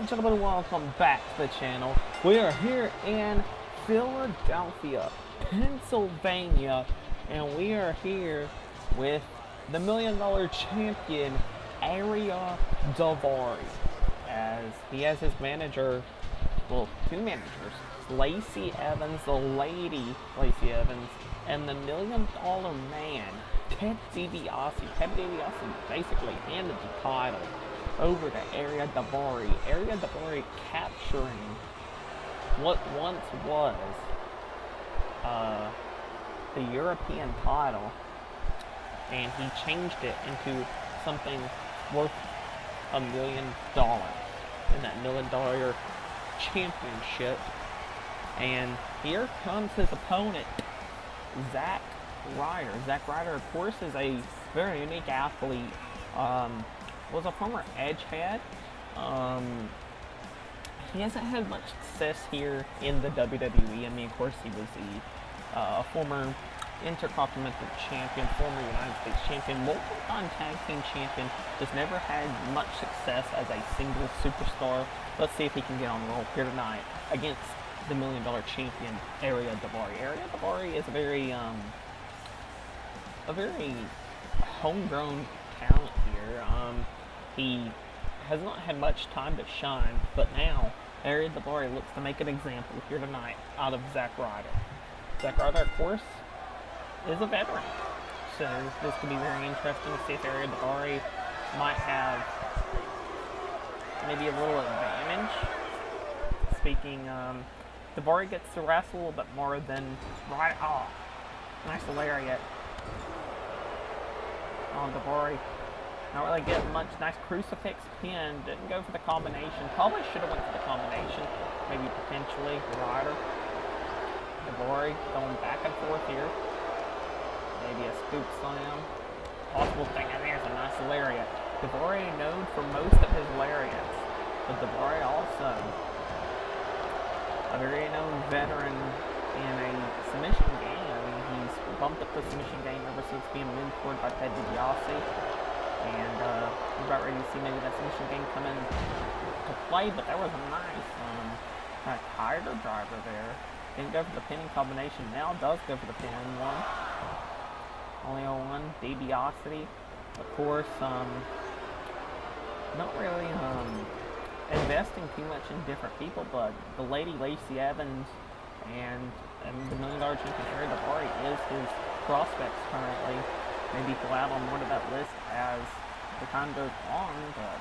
and gentlemen, welcome back to the channel. We are here in Philadelphia, Pennsylvania, and we are here with the $1 Million champion, Ariya Daivari, as he has his manager, well, two managers, Lacey Evans, the lady Lacey Evans, and the $1 Million man, Ted DiBiase. Ted DiBiase basically handed the title over to Ariya Daivari. Ariya Daivari capturing what once was the European title, and he changed it into something worth $1 million in that $1 Million championship. And here comes his opponent, Zack Ryder. Zack Ryder, of course, is a very unique athlete. Was a former edgehead. He hasn't had much success here in the WWE. I mean, of course, he was the former Intercontinental Champion, former United States Champion, multiple-time Tag Team Champion. Just never had much success as a single superstar. Let's see if he can get on the roll here tonight against the $1 Million champion, Ariya Daivari. Ariya Daivari is a very homegrown talent here. He has not had much time to shine, but now Ariya Daivari looks to make an example here tonight out of Zack Ryder. Zack Ryder, of course, is a veteran, so this could be very interesting to see if Ariya Daivari might have maybe a little advantage. Speaking, Daivari gets to wrestle a little bit more than Ryder. Oh, nice lariat on Daivari. Not really getting much. Nice crucifix pin. Didn't go for the combination. Probably should have went for the combination. Maybe potentially Ryder. Daivari going back and forth here. Maybe a scoop slam. Possible thing in there is a nice lariat. Daivari known for most of his lariats, but Daivari also a very known veteran in a submission game. I mean, he's bumped up the submission game ever since being mentored by Ted DiBiase. And we're about ready to see maybe that submission game come in to play, but that was a nice kind of tighter driver there. Didn't go for the pinning combination, now does go for the pinning one. Only on one, DiBiase. Of course, not really investing too much in different people, but the lady Lacey Evans and the $1 Million champion Ariya Daivari is his prospects currently. Maybe go out on more of that list as the time goes on, but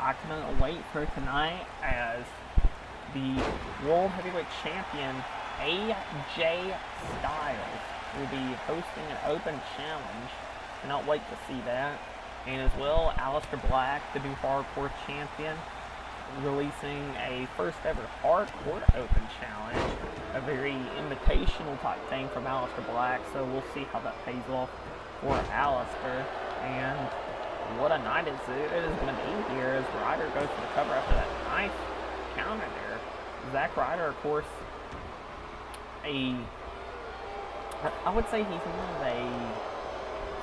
I cannot wait for tonight as the World Heavyweight Champion AJ Styles will be hosting an open challenge. Cannot wait to see that. And as well, Aleister Black, the new Hardcore Champion, releasing a first ever Hardcore Open Challenge. A very invitational type thing from Aleister Black, so we'll see how that pays off for Aleister. And what a night it is going to be here as Ryder goes for the cover after that nice counter there. Zack Ryder, of course, I would say he's more of a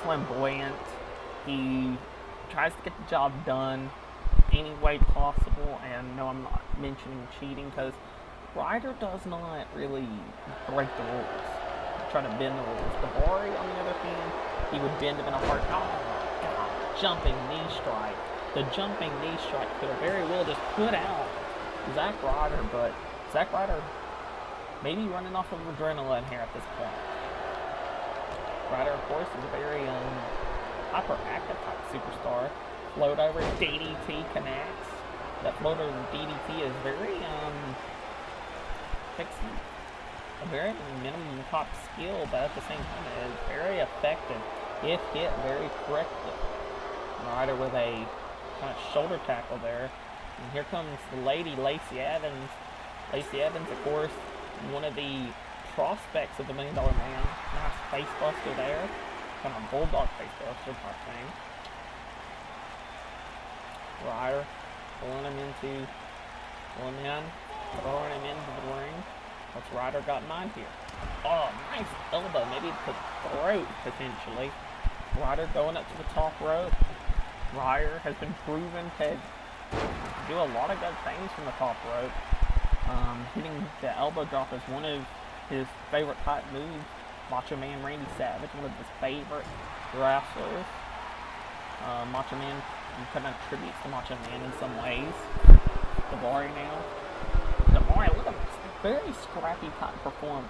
flamboyant. He tries to get the job done any way possible, and no, I'm not mentioning cheating because Ryder does not really break the rules, try to bend the rules. Daivari, on the other hand, he would bend them in a heart. Oh my God, jumping knee strike. The jumping knee strike could have very well just put out Zack Ryder, but Zack Ryder maybe running off of adrenaline here at this point. Ryder, of course, is a very hyperactive type superstar. Float over DDT connects. That float over DDT is very takes a very minimum top skill, but at the same time it is very effective if hit very correctly. Ryder with a kind of shoulder tackle there. And here comes the lady Lacey Evans. Lacey Evans, of course, one of the prospects of the $1 Million man. Nice face buster there. Kind of bulldog face buster type thing. Ryder throwing him into throwing him into the ring. What's Ryder got in mind here? Oh, nice elbow, maybe to the throat potentially. Ryder going up to the top rope. Ryder has been proven to do a lot of good things from the top rope. Hitting the elbow drop is one of his favorite type moves. Macho Man Randy Savage, one of his favorite wrestlers. Macho Man kind of tributes to Macho Man in some ways. Daivari now. Daivari, look at this. Very scrappy type performer.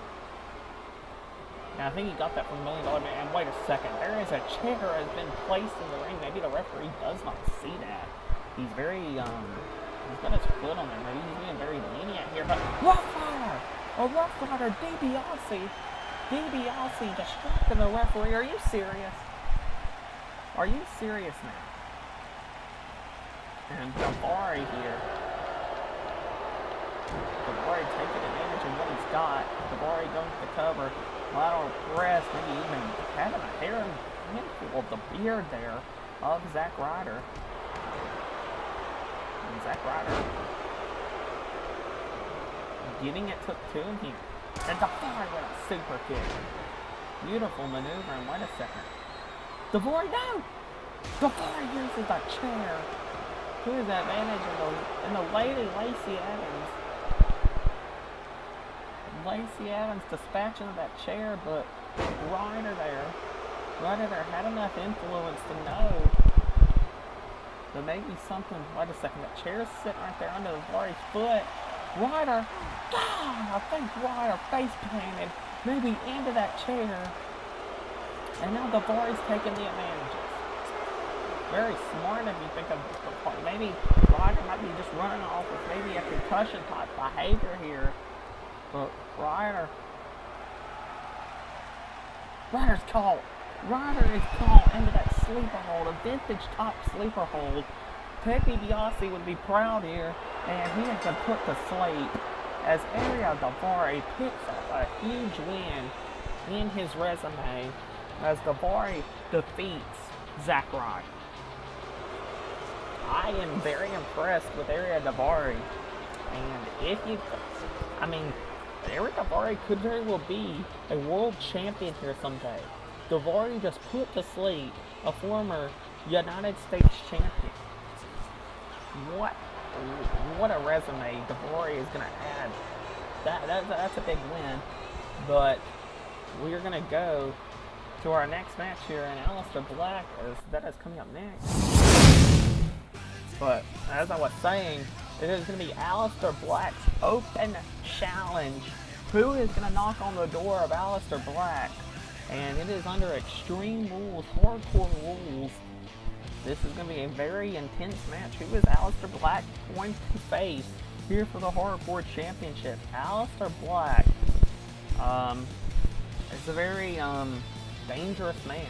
And I think he got that from $1 Million Man. And wait a second, there is a chair has been placed in the ring. Maybe the referee does not see that. He's very, he's got his foot on there. Maybe he's being very lenient here. But Rough Rider! A Rough Rider, DiBiase. DiBiase distracting the referee. Are you serious? Are you serious now? And Daivari here. Daivari taking advantage of what he's got. Daivari going to the cover. Lateral press, maybe even having a handful of the beard there of Zack Ryder. And Zack Ryder getting it took to him here. And Daivari with a super kick. Beautiful maneuver, and wait a second. Daivari, no! Daivari uses that chair to his advantage in the Lady Lacey Evans. Lacey Evans dispatching that chair, but Ryder there had enough influence to know that maybe something. Wait a second, that chair's sitting right there under Daivari's foot. Ryder, I think Ryder face planted maybe into that chair, and now Daivari's taking the advantages. Very smart if you think of maybe Ryder might be just running off with maybe a concussion type behavior here. But Ryder's caught. Ryder is caught into that sleeper hold, a vintage top sleeper hold. Ted DiBiase would be proud here, and he has been put to sleep as Ariel Daivari picks up a huge win in his resume as Daivari defeats Zack Ryder. I am very impressed with Ariel Daivari, and Ariel Daivari could very well be a world champion here someday. Daivari just put to sleep a former United States champion. What a resume Daivari is going to add. That's a big win. But we're going to go to our next match here, and Aleister Black that is coming up next. But as I was saying, it is going to be Aleister Black's open challenge. Who is going to knock on the door of Aleister Black? And it is under extreme rules, hardcore rules. This is going to be a very intense match. Who is Aleister Black going to face here for the Hardcore Championship? Aleister Black is a very dangerous man.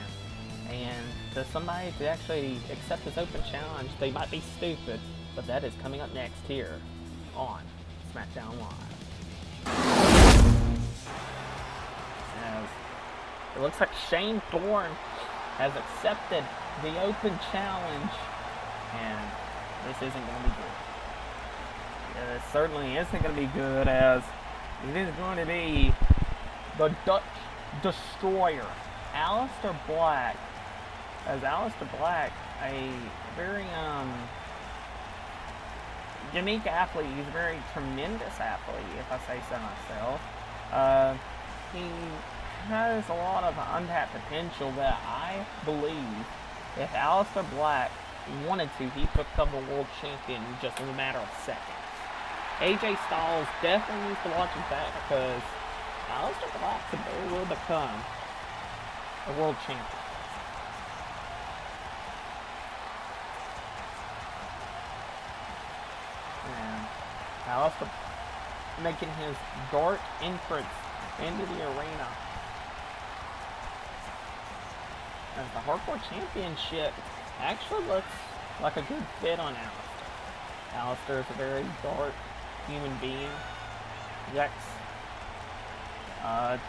And to somebody to actually accept this open challenge, they might be stupid. But that is coming up next here on Smackdown Live. As it looks like Shane Thorne has accepted the open challenge, and this isn't going to be good. It certainly isn't going to be good, as it is going to be the Dutch Destroyer, Aleister Black. As Aleister Black, a very unique athlete. He's a very tremendous athlete, if I say so myself. He has a lot of untapped potential that I believe if Aleister Black wanted to, he could become the world champion in just a matter of seconds. AJ Styles definitely needs to watch his back, because Aleister Black could very well become a world champion. And Aleister making his dark entrance into the arena. As the Hardcore Championship actually looks like a good fit on Aleister. Aleister is a very dark human being. He likes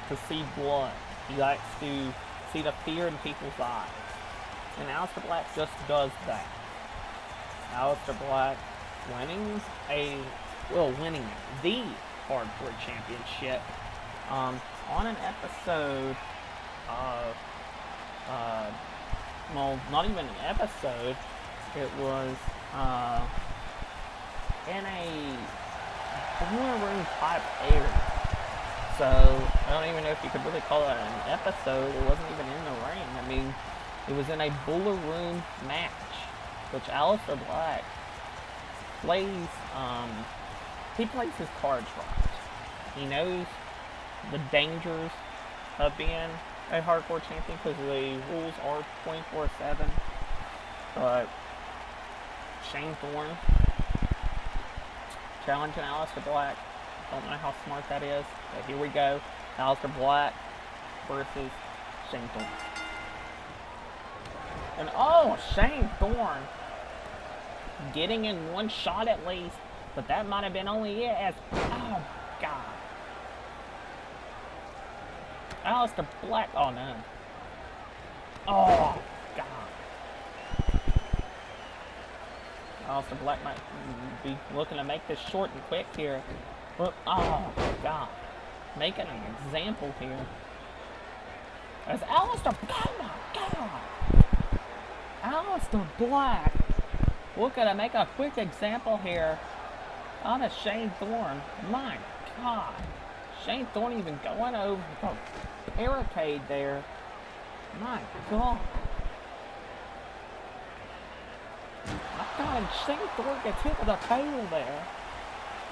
to see blood. He likes to see the fear in people's eyes. And Aleister Black just does that. Aleister Black winning the Hardcore Championship on an episode of well, not even an episode. It was in a ballroom type area. So I don't even know if you could really call it an episode. It wasn't even in the ring. I mean, it was in a ballroom match, which Aleister Black plays. He plays his cards right. He knows the dangers of being a hardcore champion because the rules are 24/7. But Shane Thorne challenging Aleister Black. Don't know how smart that is, but here we go. Aleister Black versus Shane Thorne. And oh, Shane Thorne getting in one shot at least, but that might have been only it as, oh God. Aleister Black, oh no. Oh God. Aleister Black might be looking to make this short and quick here. Look, oh God. Making an example here. As Aleister, oh my God. Aleister Black looking to make a quick example here on a Shane Thorne. My God. Shane Thorne even going over the barricade there. My God. My God, and Shane Thorne gets hit with a table there.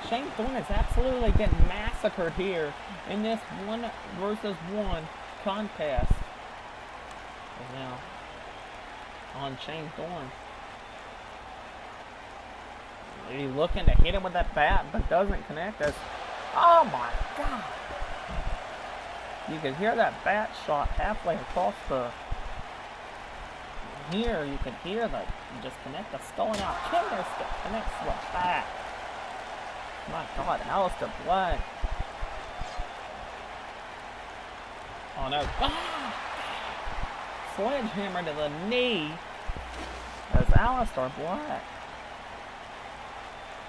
Shane Thorne is absolutely getting massacred here in this 1 versus 1 contest. And now, on Shane Thorne. He's looking to hit him with that bat, but doesn't connect us. Oh my God! You can hear that bat shot halfway across the... Here, you can hear the... Just connect the skull and out. Kinder still connects the bat. My God, Aleister Black. Oh no. Ah! Sledgehammer to the knee. As Aleister Black.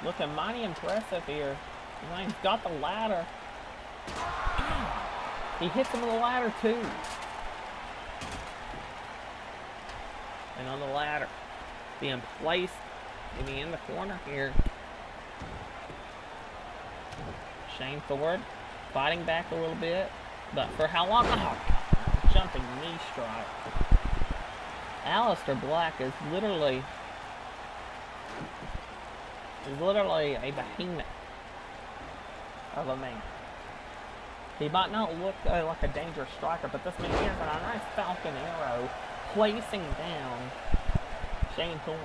Looking mighty impressive here. He's got the ladder. He hits him with the ladder too. And on the ladder, being placed maybe in the corner here. Shane Thorne fighting back a little bit. But for how long? Oh, jumping knee strike. Aleister Black is literally a behemoth of a man. He might not look like a dangerous striker, but this man is a nice falcon arrow placing down Shane Thorne.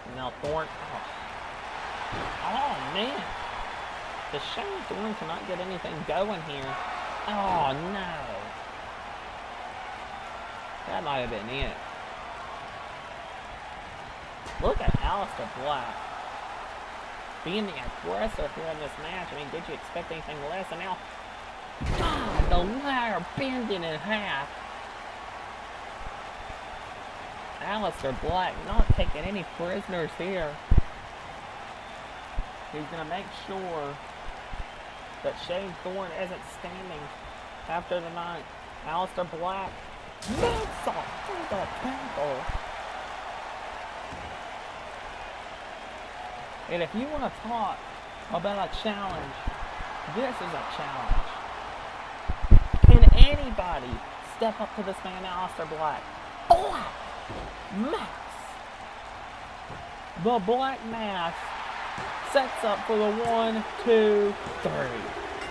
And now Thorne, oh man, the Shane Thorne cannot get anything going here. Oh no, that might have been it. Look at Aleister Black being the aggressor here in this match. I mean, did you expect anything less? And now, God, the ladder bending in half. Aleister Black not taking any prisoners here. He's going to make sure that Shane Thorne isn't standing after the night. Aleister Black moonsault through the table. And if you want to talk about a challenge, this is a challenge. Can anybody step up to this man, Aleister Black? Black Mass. The Black Mass sets up for the 1, 2, 3.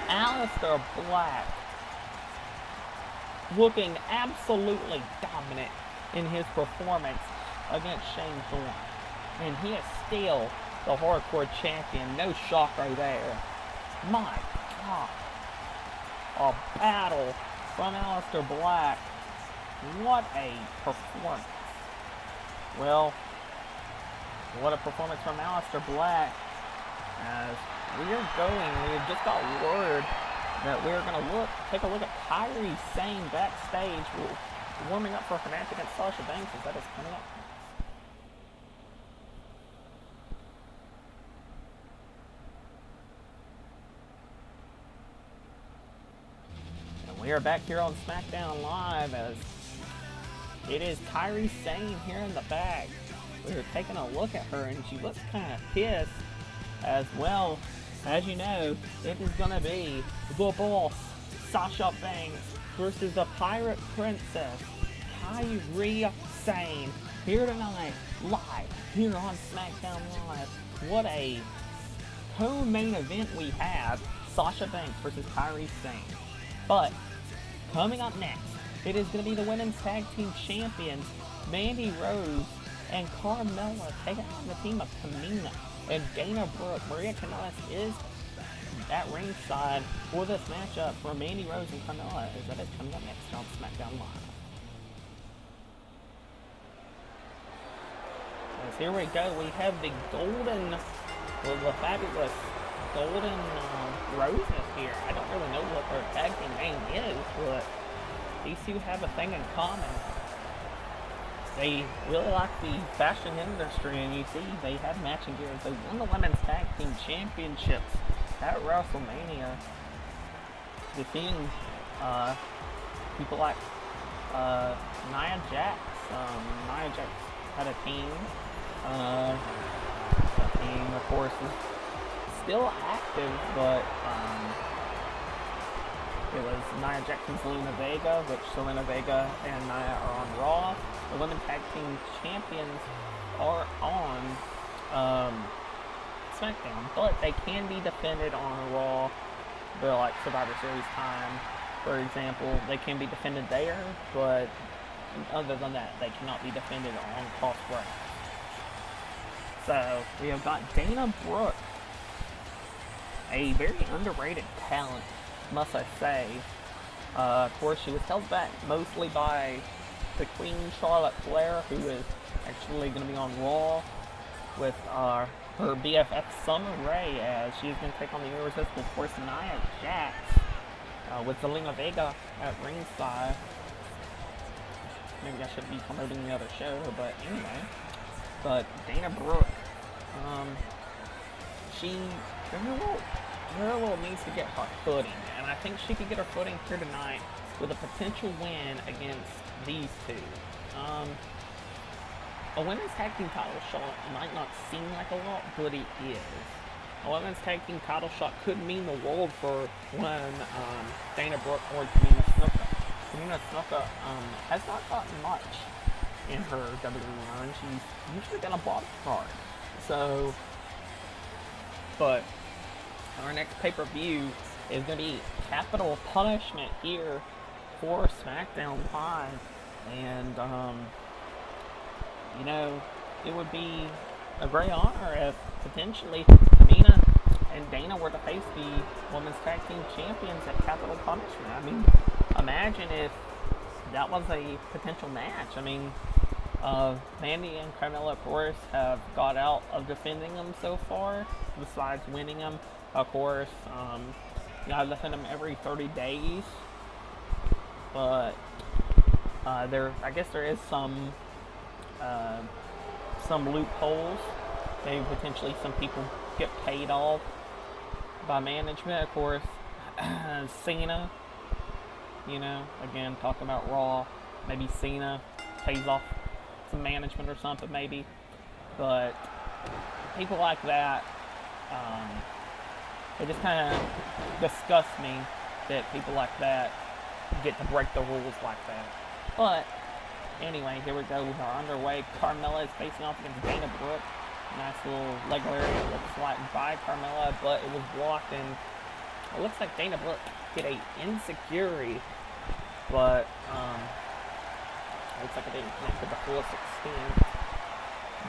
Aleister Black looking absolutely dominant in his performance against Shane Thorne. And he is still the hardcore champion. No shocker there. My God. A battle from Aleister Black. What a performance. Well, what a performance from Aleister Black. As we've just got word that we're going to take a look at Kairi Sane backstage. We're warming up for her match against Sasha Banks as that is coming up. We are back here on Smackdown Live as it is Kairi Sane here in the back. we were taking a look at her, and she looks kind of pissed as well. As you know, it is going to be the boss, Sasha Banks, versus the Pirate Princess, Kairi Sane, here tonight, live, here on Smackdown Live. What a co-main event we have, Sasha Banks versus Kairi Sane. But, coming up next, it is going to be the Women's Tag Team Champions, Mandy Rose and Carmella, taking on the team of Tamina and Dana Brooke. Maria Kanellis is at ringside for this matchup for Mandy Rose and Carmella, as that is coming up next on SmackDown Live. As here we go, we have the the fabulous Golden Roses here. I don't really know what their tag team name is, but these two have a thing in common. They really like the fashion industry, and you see they have matching gear. They won the Women's Tag Team Championships at WrestleMania, defeating people like Nia Jax. Nia Jax had a team. The team, of course, is still active, but it was Nia Jax and Zelina Vega, which Zelina Vega and Nia are on Raw. The Women's Tag Team Champions are on SmackDown, but they can be defended on Raw, but like Survivor Series time, for example, they can be defended there, but other than that, they cannot be defended on Crossbreak. So, we have got Dana Brooke, a very underrated talent, must I say. Of course, she was held back mostly by the Queen Charlotte Flair, who is actually going to be on Raw with her BFF Summer Rae, as she's going to take on the irresistible force Nia Jax with Zelina Vega at ringside. Maybe I should be promoting the other show, but anyway. But Dana Brooke, her role needs to get her footing, and I think she could get her footing here tonight with a potential win against these two. A women's tag team title shot might not seem like a lot, but it is. A women's tag team title shot could mean the world for when Dana Brooke or Tamina Snuka. Tamina Snuka has not gotten much in her WWE run. She's usually been a bottom card. So, but our next pay-per-view is going to be Capital Punishment here for SmackDown Live. And, you know, it would be a great honor if potentially Tamina and Dana were to face the Women's Tag Team Champions at Capital Punishment. I mean, imagine if that was a potential match. I mean, Mandy and Carmella, of course, have got out of defending them so far, besides winning them. Of course, you gotta defend them every 30 days, but I guess there is some loopholes. Maybe potentially some people get paid off by management. Of course, Cena, you know, again, talking about Raw, maybe Cena pays off some management or something, maybe. But people like that, it just kind of disgusts me that people like that get to break the rules like that. But anyway, here we go. We are underway. Carmella is facing off against Dana Brooke. Nice little leg lariat, looks like by Carmella, but it was blocked, and it looks like Dana Brooke hit a insecurity, but looks like it didn't connect to the full extent.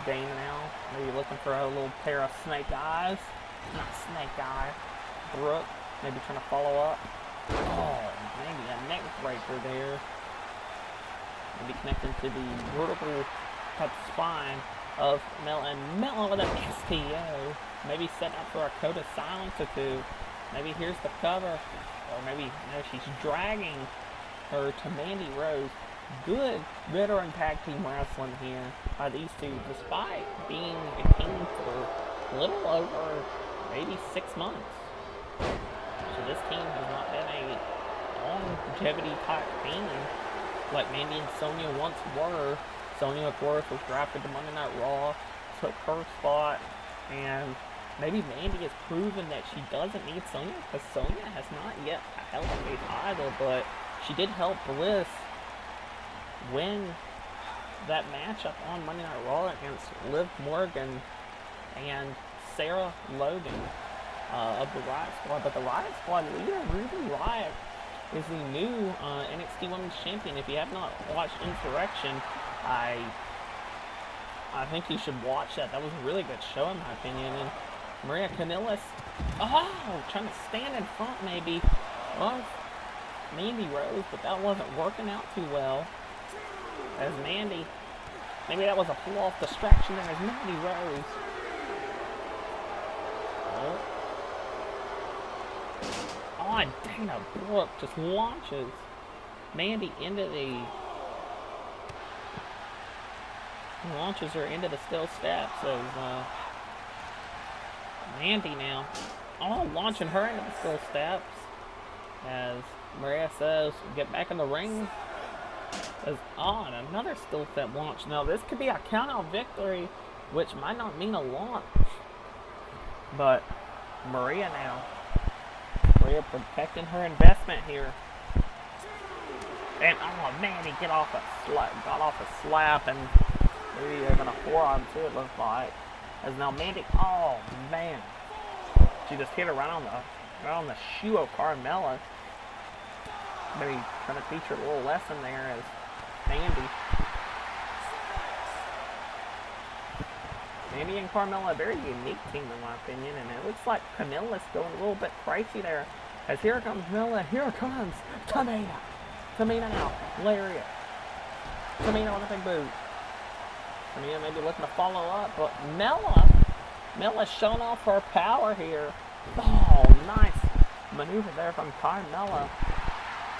Dana now, maybe looking for a little pair of snake eyes. Not snake eye. Brooke, maybe trying to follow up. Oh, maybe a neck breaker there. Maybe connecting to the vertical cut spine of Melon. Melon with an STO. Maybe setting up for a code of silence or two. Maybe here's the cover. Or maybe no, she's dragging her to Mandy Rose. Good veteran tag team wrestling here by these two, despite being a team for a little over maybe 6 months. So this team has not been a longevity type team like Mandy and Sonya once were. Sonya, of course, was drafted to Monday Night Raw, took her spot, and maybe Mandy has proven that she doesn't need Sonya, because Sonya has not yet held a case either, but she did help Bliss win that matchup on Monday Night Raw against Liv Morgan and Sarah Logan of the Riot Squad. But the Riot Squad leader, Ruby Riott, is the new NXT Women's Champion. If you have not watched Insurrection, I think you should watch that. That was a really good show in my opinion. And Maria Kanellis, trying to stand in front maybe of Mandy Rose, but that wasn't working out too well. As Mandy, maybe that was a pull-off distraction there as Mandy Rose. Dana Brooke just launches Mandy into launches her into the steel steps as Mandy now, launching her into the steel steps as Maria says, get back in the ring. As and another steel step launch. Now this could be a count-out victory, which might not mean a lot, but Maria protecting her investment here. And Mandy got off a slap, and maybe even a forearm too, it looks like. As now Mandy, she just hit her right on the shoe of Carmella. Maybe trying to teach her a little lesson there as Mandy and Carmella, a very unique team in my opinion, and it looks like Kanellis going a little bit crazy there. As here comes Mella, here comes Tamina. Tamina now, lariat. Tamina with a big boot. Tamina maybe looking to follow up, but Mella's showing off her power here. Nice maneuver there from Carmella.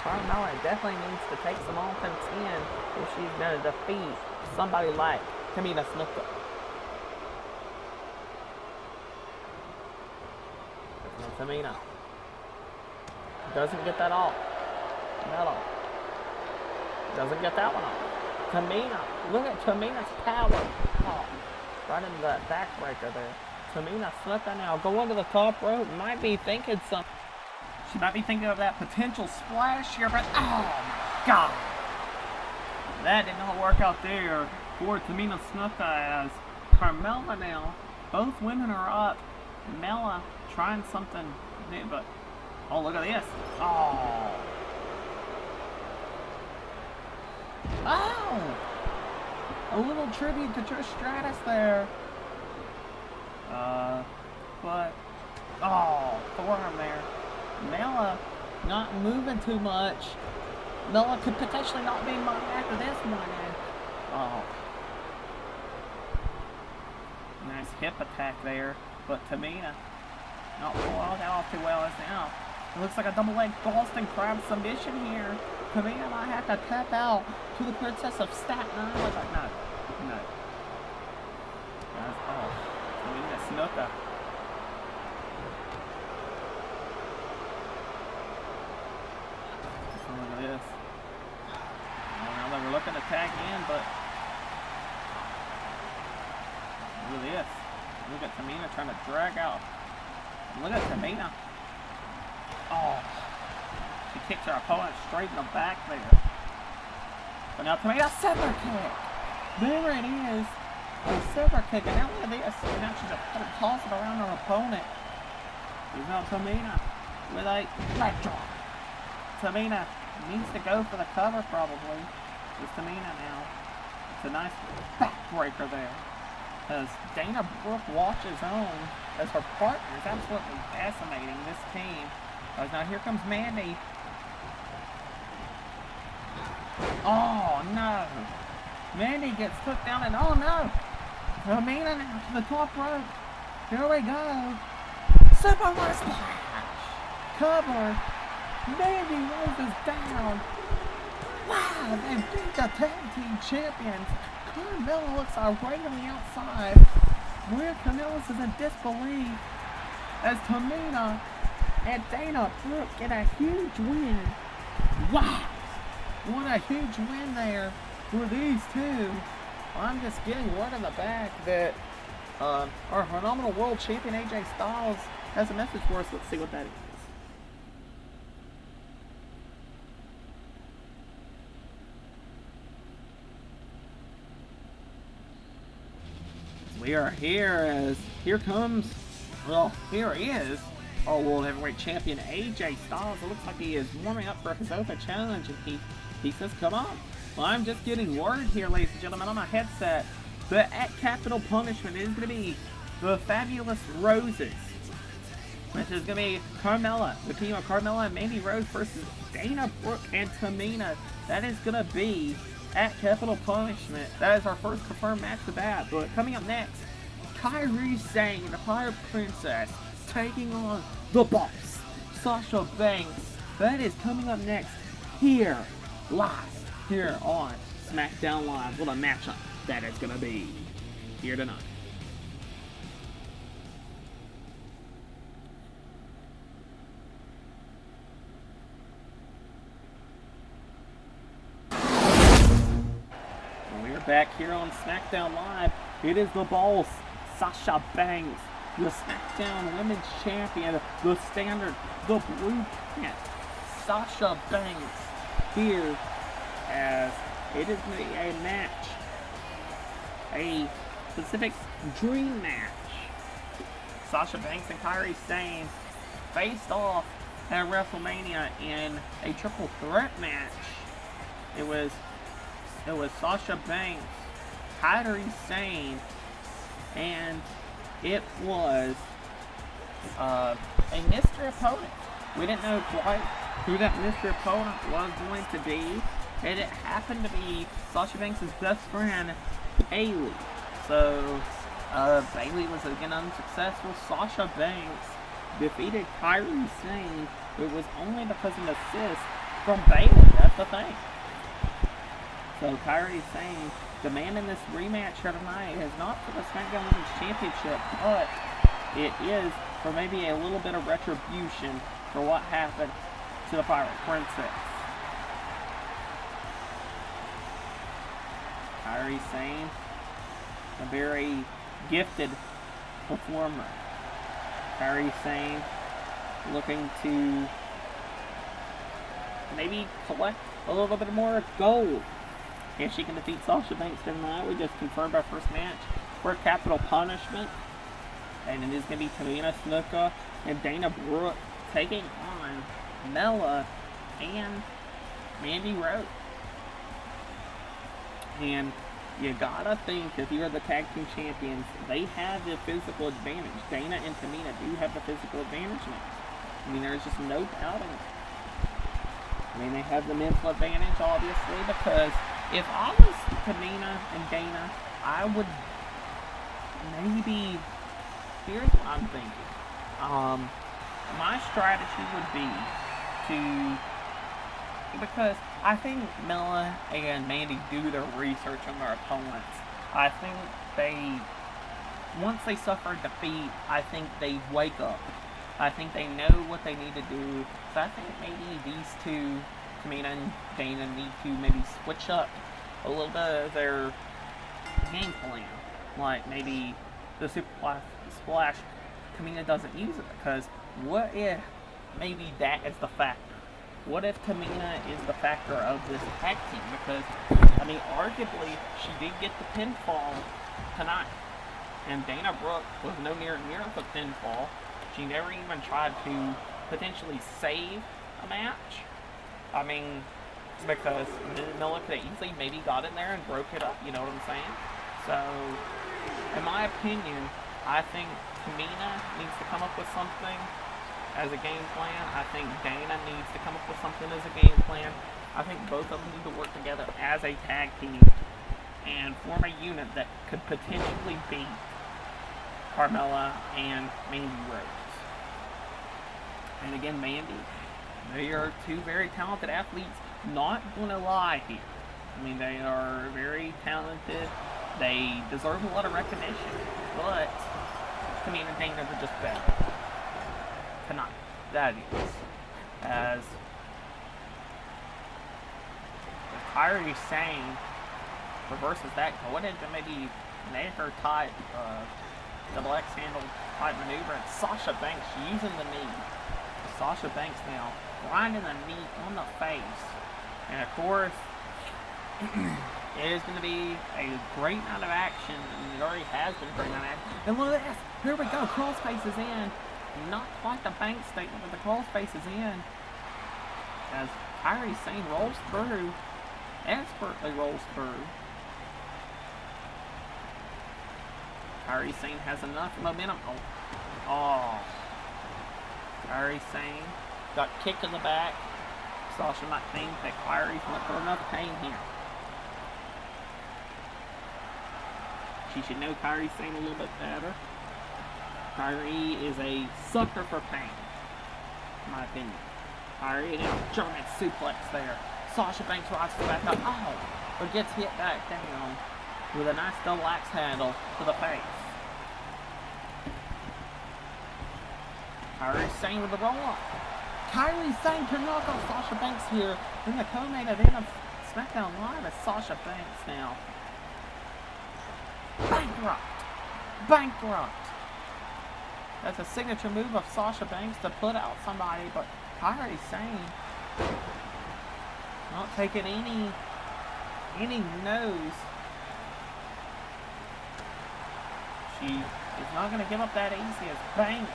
Carmella definitely needs to take some offense in if she's going to defeat somebody like Tamina Snuka. Tamina doesn't get that off. Mella doesn't get that one off. Tamina, look at Tamina's power. Right into that backbreaker there. Tamina Snuka now going to the top rope. Might be thinking something. She might be thinking of that potential splash here, but my God. That did not work out there for Tamina Snuka as Carmella now. Both women are up. Mella trying something new, but look at this. A little tribute to Trish Stratus there. But forearm there. Mella not moving too much. Mella could potentially not be mine after this one. Nice hip attack there, but Tamina not pulling that off too well as now. It looks like a double leg Boston Crab submission here. Tamina might have to tap out to the Princess of Staten Island. No. Tamina Snuka. Look at this. Now they were looking to tag in, but look at this. Look at Tamina trying to drag out. Look at Tamina. She kicks her opponent straight in the back there. But now Tamina, silver kick. There it is. The silver kick. And now look at this. And now she's going to toss it around her opponent. There's now Tamina with a leg drop. Tamina needs to go for the cover probably. It's Tamina now. It's a nice backbreaker there. As Dana Brooke watches on as her partner is absolutely decimating this team. Now here comes Mandy. No. Mandy gets took down and no. Tamina now to the top rope. Here we go. Superman splash. Cover. Mandy Rose is down. Wow, they beat the tag team champions. Carmella looks right on the outside. Maria Kanellis is in disbelief as Tamina and Dana Brooke get a huge win. Wow! What a huge win there for these two. I'm just getting word in the back that our phenomenal world champion AJ Styles has a message for us. Let's see what that is. We are here here he is, our World Heavyweight Champion AJ Styles. It looks like he is warming up for his open challenge, and he says, come on. Well, I'm just getting word here, ladies and gentlemen, on my headset. The at Capital Punishment is going to be the Fabulous Roses, which is going to be Carmella, the team of Carmella and Mandy Rose versus Dana Brooke and Tamina. That is going to be at Capital Punishment. That is our first confirmed match for that. But coming up next, Kairi Sane, the Pirate Princess, taking on the boss, Sasha Banks. That is coming up next here, live, here on Smackdown Live. What a matchup that is going to be here tonight. We're back here on Smackdown Live. It is the boss, Sasha Banks, the SmackDown Women's Champion, the Standard, the Blueprint, Sasha Banks, here as it is going to be a match, a Pacific Dream match. Sasha Banks and Kairi Sane faced off at WrestleMania in a triple threat match. It was Sasha Banks, Kairi Sane, and it was a mystery opponent. We didn't know quite who that mystery opponent was going to be, and it happened to be Sasha Banks' best friend, Bayley. So, Bayley was again unsuccessful. Sasha Banks defeated Kairi Sane. It was only because of an assist from Bayley. That's the thing. So Kairi Sane demanding this rematch here tonight is not for the SmackDown Women's Championship, but it is for maybe a little bit of retribution for what happened to the Pirate Princess. Kairi Sane, a very gifted performer. Kairi Sane looking to maybe collect a little bit more gold. If she can defeat Sasha Banks tonight, we just confirmed our first match for Capital Punishment. And it is going to be Tamina Snuka and Dana Brooke taking on Mella and Mandy Rose. And you gotta think, if you're the tag team champions, they have the physical advantage. Dana and Tamina do have the physical advantage now. I mean, there's just no doubting it. I mean, they have the mental advantage, obviously, because if I was Tamina and Dana, I would maybe, here's what I'm thinking. My strategy would be to, because I think Mella and Mandy do their research on their opponents. I think once they suffer defeat, I think they wake up. I think they know what they need to do. So I think maybe these two, Tamina and Dana, need to maybe switch up a little bit of their game plan. Like maybe the Super Splash, Tamina doesn't use it, because what if maybe that is the factor? What if Tamina is the factor of this tag team? Because, I mean, arguably, she did get the pinfall tonight. And Dana Brooke was no near the pinfall. She never even tried to potentially save a match. I mean, because Mella could have easily maybe got in there and broke it up, you know what I'm saying? So, in my opinion, I think Tamina needs to come up with something as a game plan. I think Dana needs to come up with something as a game plan. I think both of them need to work together as a tag team and form a unit that could potentially beat Carmella and Mandy Rose. And again, Mandy, they are two very talented athletes. Not gonna lie here. I mean, they are very talented. They deserve a lot of recognition. But Tamina and Dana are just better tonight. That is. As Kairi Sane reverses that, going into maybe an anchor type, double X handle type maneuver, and Sasha Banks using the knee. Sasha Banks now grinding the knee on the face. And of course, it is going to be a great night of action. And it already has been a great night of action. And look at this. Here we go. Crawl space is in. Not quite the bank statement, but the crawl space is in. As Kairi Sane rolls through. Expertly rolls through. Kairi Sane has enough momentum. Oh. Kairi Sane got kicked in the back. Sasha might think that Kairi's not for enough pain here. She should know Kairi Sane a little bit better. Kairi is a sucker for pain, in my opinion. Kairi now German suplex there. Sasha Banks rises back up. Oh, but gets hit back down with a nice double axe handle to the face. Kairi Sane with the roll up. Kairi Sane can knock off Sasha Banks here in the co-main event of Smackdown Live as Sasha Banks now. Bankrupt. Bankrupt. That's a signature move of Sasha Banks to put out somebody, but Kairi Sane not taking any nose. She is not going to give up that easy as Banks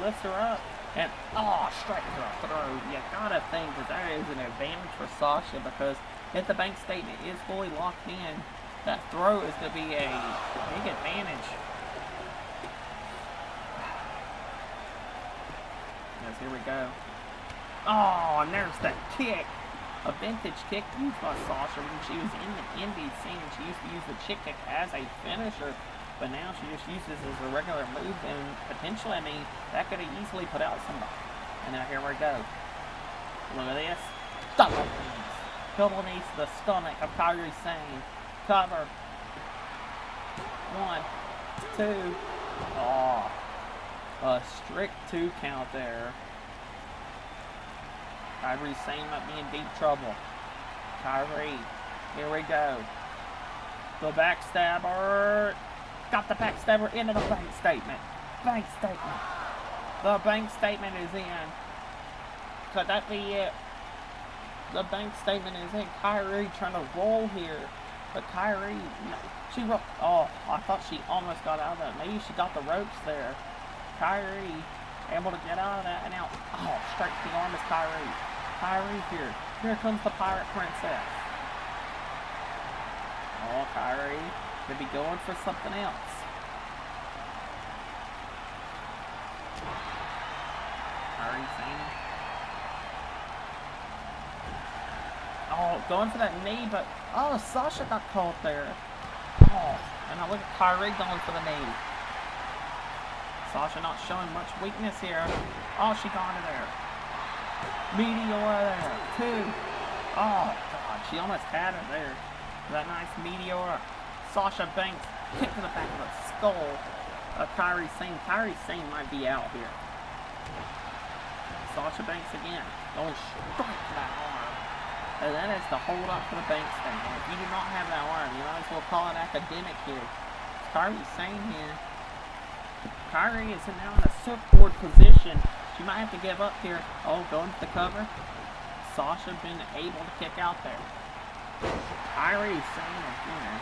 lifts her up. And, oh, straight to the throw. You gotta think that that is an advantage for Sasha, because if the bank statement is fully locked in, that throw is going to be a big advantage. Yes, here we go. Oh, and there's that kick. A vintage kick used by Sasha when she was in the indie scene. She used to use the chick kick as a finisher. But now she just uses it as a regular move, and potentially, I mean, that could have easily put out somebody. And now here we go. Look at this. Double knees. Double knees to the stomach of Kairi Sane. Cover. 1, 2. Oh. A strict 2 count there. Kairi Sane might be in deep trouble. Kairi. Here we go. The backstabber. Got the backstabber into the bank statement. Bank statement. The bank statement is in. Could that be it? The bank statement is in. Kairi trying to roll here. But Kairi, she rolled. Oh, I thought she almost got out of that. Maybe she got the ropes there. Kairi able to get out of that. And now, oh, straight to the arm is Kairi. Kairi here. Here comes the Pirate Princess. Oh, Kairi could be going for something else. Kairi Sane. Oh, going for that knee, but oh, Sasha got caught there. Oh, and now look at Kairi going for the knee. Sasha not showing much weakness here. Oh, she got it there. Meteor there. 2. Oh, God, she almost had it there. That nice meteor. Sasha Banks kick to the back of the skull of Kairi Sane. Kairi Sane might be out here. Sasha Banks again, going straight to that arm. And that is the hold up for the bank statement. If you do not have that arm, you might as well call it academic here. Kairi Sane here. Kairi is now in a surfboard position. She might have to give up here. Oh, going to the cover. Sasha been able to kick out there. Kairi Sane again.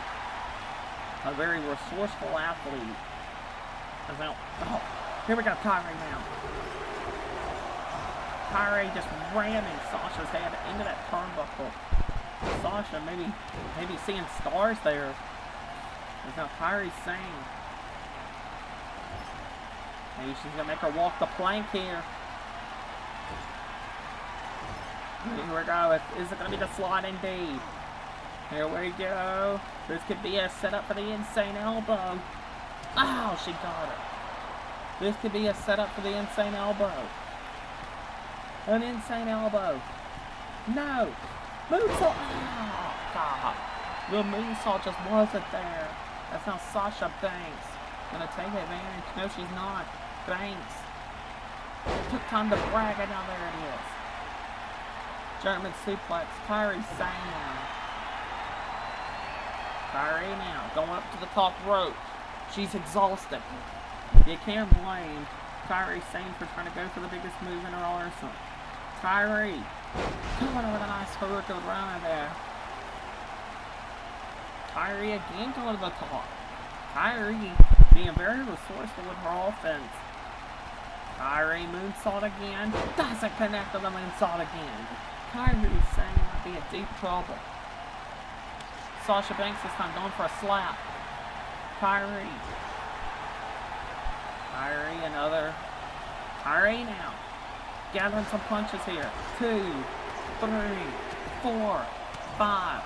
A very resourceful athlete. Oh, here we go, Kairi now. Kairi just ramming Sasha's head into that turnbuckle. Sasha maybe seeing stars there. There's now Kairi Sane. Maybe she's gonna make her walk the plank here. Here we go. Is it gonna be the slide indeed? Here we go. This could be a setup for the insane elbow. Oh, she got it. This could be a setup for the insane elbow. An insane elbow. No. Moonsault. Oh, God. The moonsault just wasn't there. That's now Sasha Banks gonna take advantage. No, she's not. Banks took time to brag, and now there it is. German suplex. Kairi Sane now. Kyrie now going up to the top rope. She's exhausted. You can't blame Kyrie Sane for trying to go for the biggest move in her arsenal. Kyrie going over the nice Hurricane Rana there. Kyrie again going to the top. Kyrie being very resourceful with her offense. Kyrie moonsault again. Doesn't connect to the moonsault again. Kyrie Sane might be in deep trouble. Sasha Banks this time going for a slap. Kyrie another. Kyrie now. Gathering some punches here. 2, 3, 4, 5,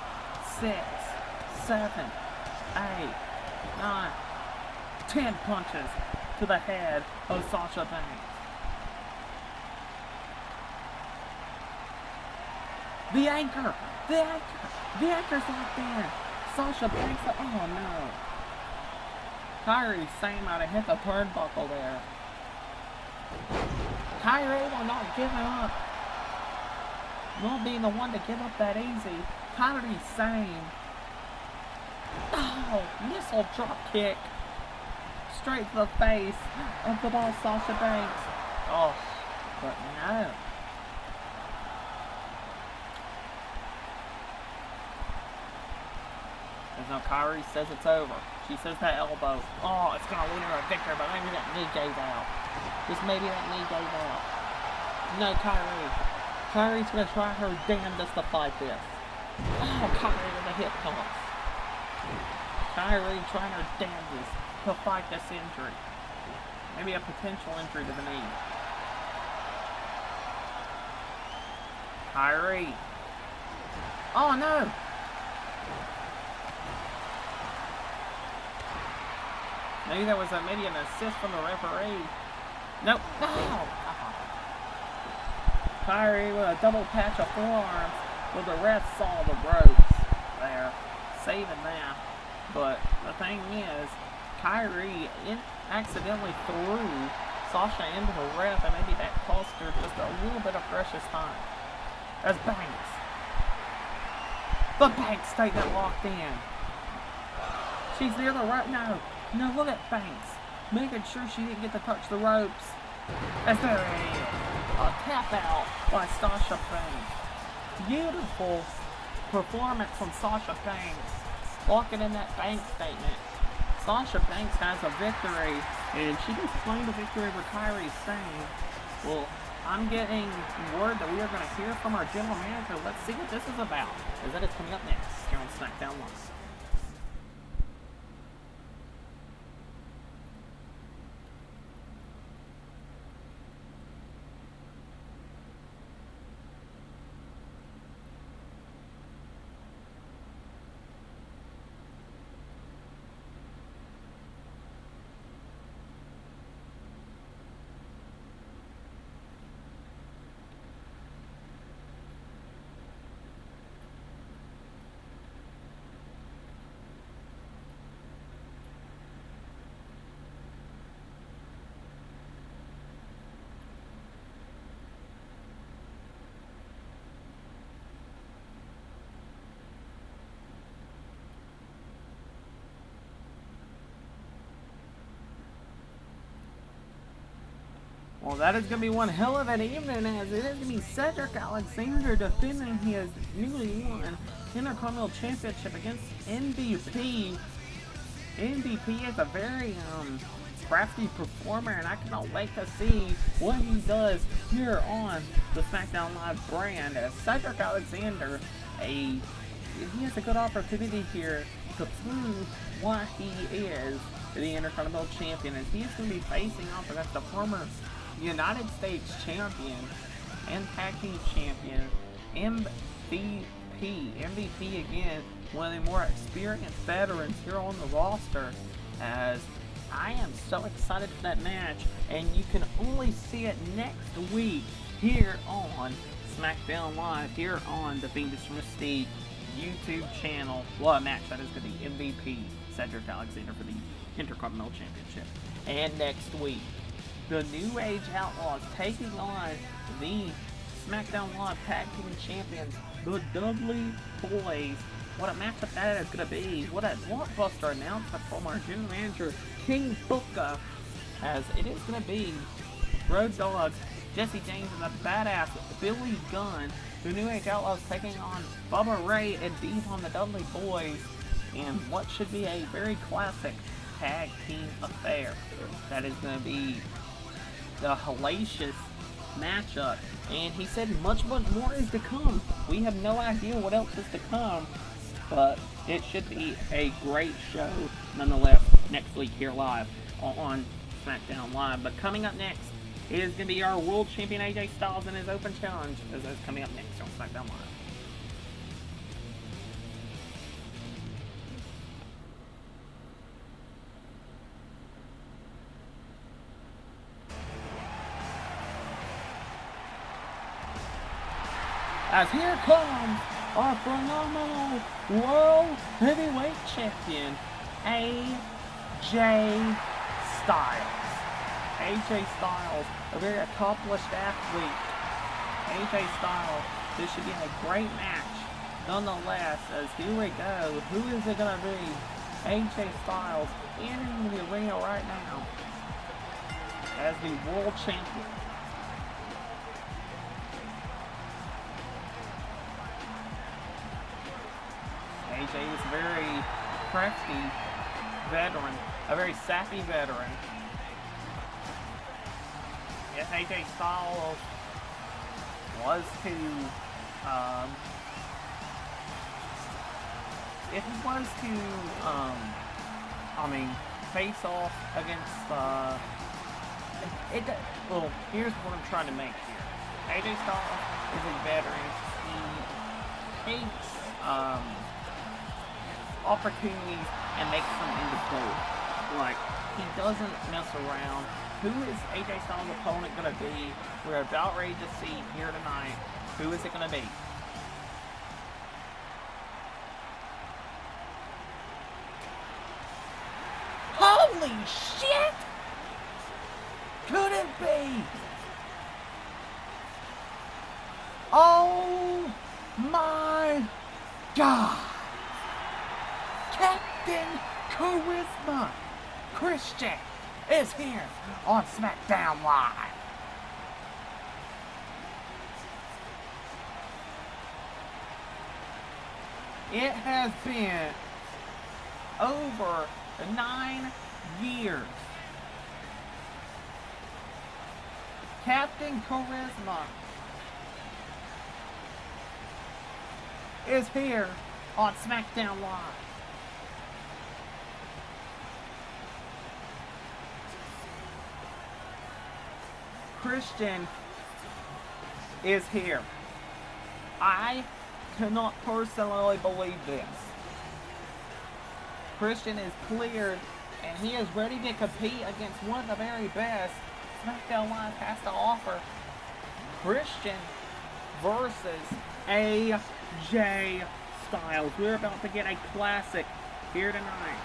6, 7, 8, 9, 10 punches to the head of Sasha Banks. The anchor! The anchor's locked in! Sasha Banks, oh no. Kyrie Sane might have hit the turnbuckle there. Kyrie will not give up. Not being the one to give up that easy. Kyrie Sane. Oh, missile drop kick. Straight to the face of the boss Sasha Banks. Oh, but no. There's no Kyrie says it's over. She says that elbow. Oh, it's going to lead her to victory, but maybe that knee gave out. Just maybe that knee gave out. No, Kyrie. Kyrie's going to try her damnedest to fight this. Oh, Kyrie with a hip toss. Kyrie trying her damnedest to fight this injury. Maybe a potential injury to the knee. Kyrie. Oh, no. Maybe that was maybe an assist from the referee. Nope. No. Kyrie with a double patch of forearms, but the ref saw the ropes there, saving that. But the thing is, Kyrie accidentally threw Sasha into the ref, and maybe that cost her just a little bit of precious time. That's Banks. The Banks statement locked in. She's near the rope. No, look at Banks. Making sure she didn't get to touch the ropes. And there it is. A tap out by Sasha Banks. Beautiful performance from Sasha Banks. Locking in that Banks statement. Sasha Banks has a victory, and she just claimed a victory over Kyrie Sane. Well, I'm getting word that we are going to hear from our general manager. Let's see what this is about, as that is coming up next here on Smackdown Live. Well, that is going to be one hell of an evening, as it is going to be Cedric Alexander defending his newly won Intercontinental Championship against MVP. MVP is a very crafty performer, and I cannot wait to see what he does here on the Smackdown Live brand. As Cedric Alexander, he has a good opportunity here to prove what he is the Intercontinental Champion, as he is going to be facing off against the former United States Champion and Tag Team Champion, MVP. MVP again, one of the more experienced veterans here on the roster, as I am so excited for that match, and you can only see it next week here on Smackdown Live, here on the Fiendish Mystique YouTube channel. Well, a match that is going to be MVP Cedric Alexander for the Intercontinental Championship. And next week, the New Age Outlaws taking on the SmackDown Live Tag Team Champions, the Dudley Boys. what a matchup that is going to be. What a blockbuster announcement from our general manager, King Booker, as it is going to be Road Dogg, Jesse James, and the badass Billy Gunn, the New Age Outlaws, taking on Bubba Ray and Devon, the Dudley Boys, in what should be a very classic tag team affair. That is going to be the hellacious matchup, and he said much more is to come. We have no idea what else is to come, but it should be a great show nonetheless next week here live on Smackdown Live. But coming up next is going to be our World Champion AJ Styles and his Open Challenge, as that's coming up next on Smackdown Live. As here comes our phenomenal World Heavyweight Champion, AJ Styles. AJ Styles, a very accomplished athlete. AJ Styles, this should be a great match. Nonetheless, as here we go, who is it going to be? AJ Styles entering the arena right now as the World Champion. AJ is a very crafty veteran, a very sappy veteran. If AJ Styles was to, face off against, well, here's what I'm trying to make here. AJ Styles is a veteran. He takes, opportunities and makes them into gold. Like, he doesn't mess around. Who is AJ Styles' opponent going to be? We're about ready to see here tonight. Who is it going to be? Holy shit! Could it be? Oh my God! Captain Charisma Christian is here on Smackdown Live. It has been over 9 years. Captain Charisma is here on Smackdown Live. Christian is here. I cannot personally believe this. Christian is cleared and he is ready to compete against one of the very best SmackDown Live has to offer. Christian versus AJ Styles. We're about to get a classic here tonight.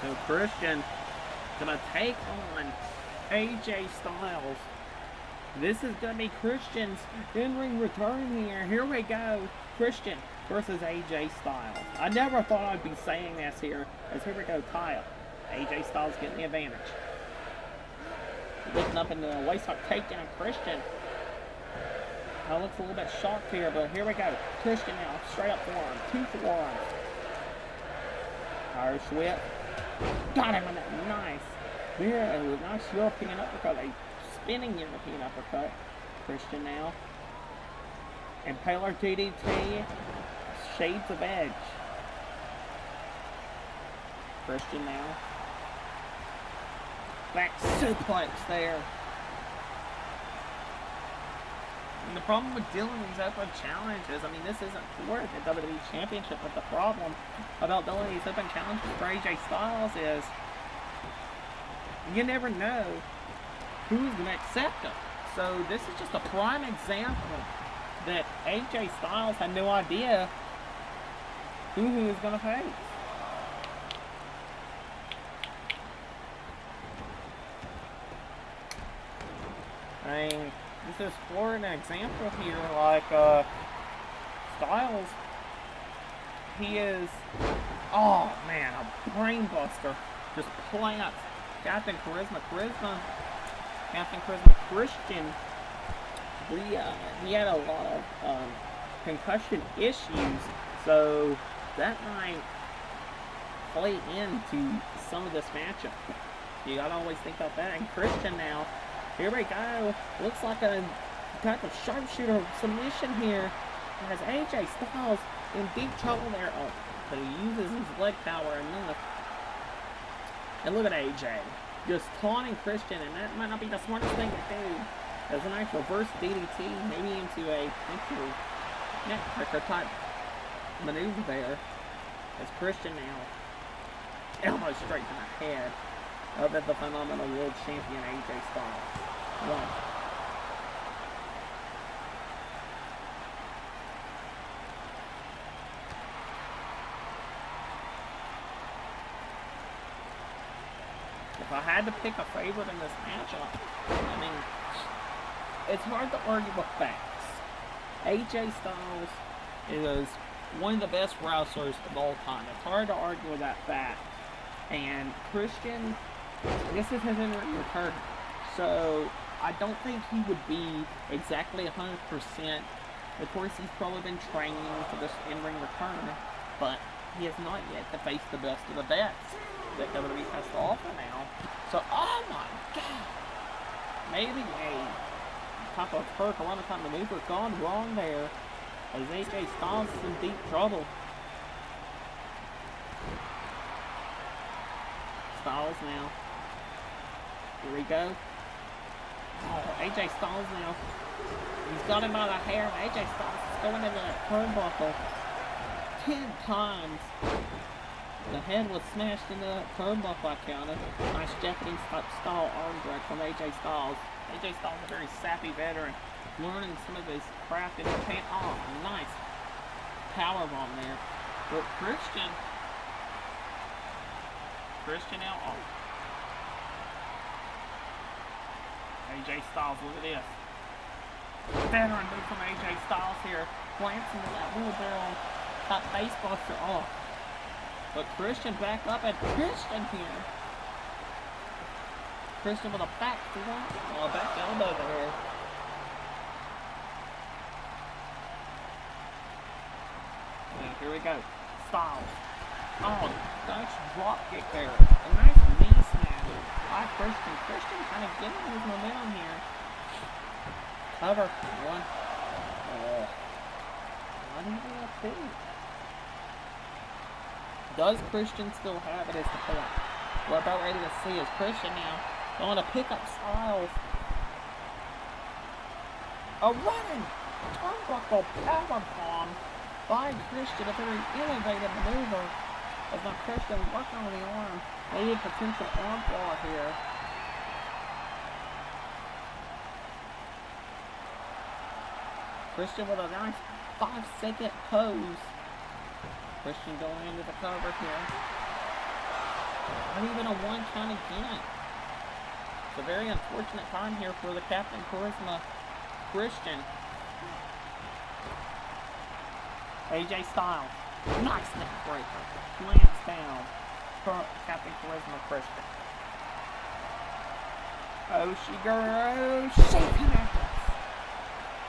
So Christian gonna take on AJ Styles. This is gonna be Christian's in-ring return here. Here we go. Christian versus AJ Styles. I never thought I'd be saying this here. As here we go, Kyle. AJ Styles getting the advantage. Looking up into the waistlock takedown. Christian looks a little bit shocked here, but here we go. Christian now, straight up forearm. 2 forearms. Irish whip. Got him on that nice. There, a nice European uppercut. A spinning European uppercut. Christian now. Impaler DDT. Shades of edge. Christian now. Back suplex there. And the problem with dealing with these open challenges, I mean, this isn't for the WWE Championship, but the problem about dealing these open challenges for AJ Styles is you never know who's going to accept them. So this is just a prime example that AJ Styles had no idea who he was going to face. I mean, this is for an example here, like, Styles, he is, oh man, a brain buster, just plants Captain Charisma Christian, he had a lot of concussion issues, so that might play into some of this matchup. You gotta always think about that. And Christian now, here we go. Looks like a type of sharpshooter submission here. Has AJ Styles in deep trouble there. Oh, but he uses his leg power enough. And look at AJ. Just taunting Christian, and that might not be the smartest thing to do. There's a nice reverse DDT, maybe into a neckbreaker type maneuver there. As Christian now elbow straight to the head of the phenomenal world champion AJ Styles. One. If I had to pick a favorite in this matchup, I mean, it's hard to argue with facts. AJ Styles is one of the best wrestlers of all time. It's hard to argue with that fact. And Christian, this is his in-ring return, so I don't think he would be exactly 100%. Of course, he's probably been training for this in-ring return, but he has not yet to face the best of the best that WWE has to offer now. So, oh my God! Maybe a type of Hurricane type maneuver gone wrong there, as AJ Styles is in deep trouble. Styles now. Here we go. Oh, AJ Styles now. He's got him by the hair, and AJ Styles is going into that turnbuckle 10 times. The head was smashed into that turnbuckle, I counted. Nice Japanese type style arm drag from AJ Styles. AJ Styles is a very sappy veteran, learning some of his craft in Japan. Oh, nice power bomb there. But Christian now. Oh. AJ Styles, look at this. Veteran move from AJ Styles here. Plants into that wheelbarrow top face buster. Oh. But Christian back up, and Christian here. Christian with a back elbow there. Yeah, here we go. Styles. Oh, nice drop kick there. A nice knee smash by Christian. Christian kind of getting his momentum here. Cover. One. Oh. Not even a two. Does Christian still have it, is the point. We're about ready to see is Christian now going to pick up Styles. A running turnbuckle powerbomb by Christian, a very innovative maneuver. As now Christian working on the arm. Maybe a potential arm fall here. Christian with a nice 5-second pose. Christian going into the cover here. Not even a one count again. It's a very unfortunate time here for the Captain Charisma Christian. AJ Styles. Nice neck breaker. Plants down for Captain Charisma Christian. Oshiguro, she connects.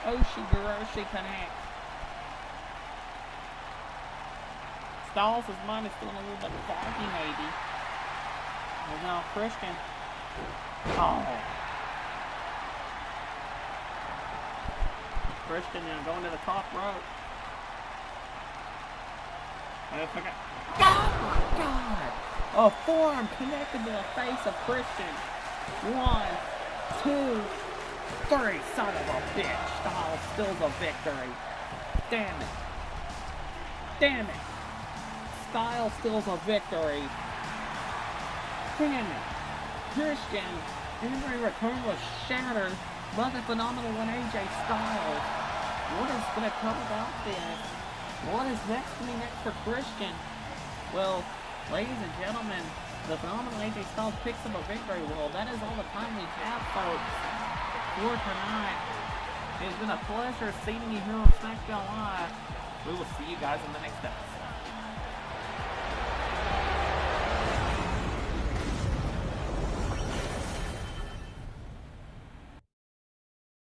Oshiguro, she connects. Styles' mind is feeling a little bit foggy, maybe. And now Christian. Oh. Christian now going to the top rope. Oh my God! A forearm connected to the face of Christian. 1, 2, 3. Son of a bitch. Styles steals a victory. Damn it. Damn it. Styles steals a victory. Damn it. Christian, in-ring return was shattered by the phenomenal one AJ Styles. What is going to come about this? What is next coming next for Christian? Well, ladies and gentlemen, the phenomenal AJ Styles picks up a victory. Well, that is all the time we have, folks, for tonight. It's been a pleasure seeing you here on Smackdown Live. We will see you guys in the next episode.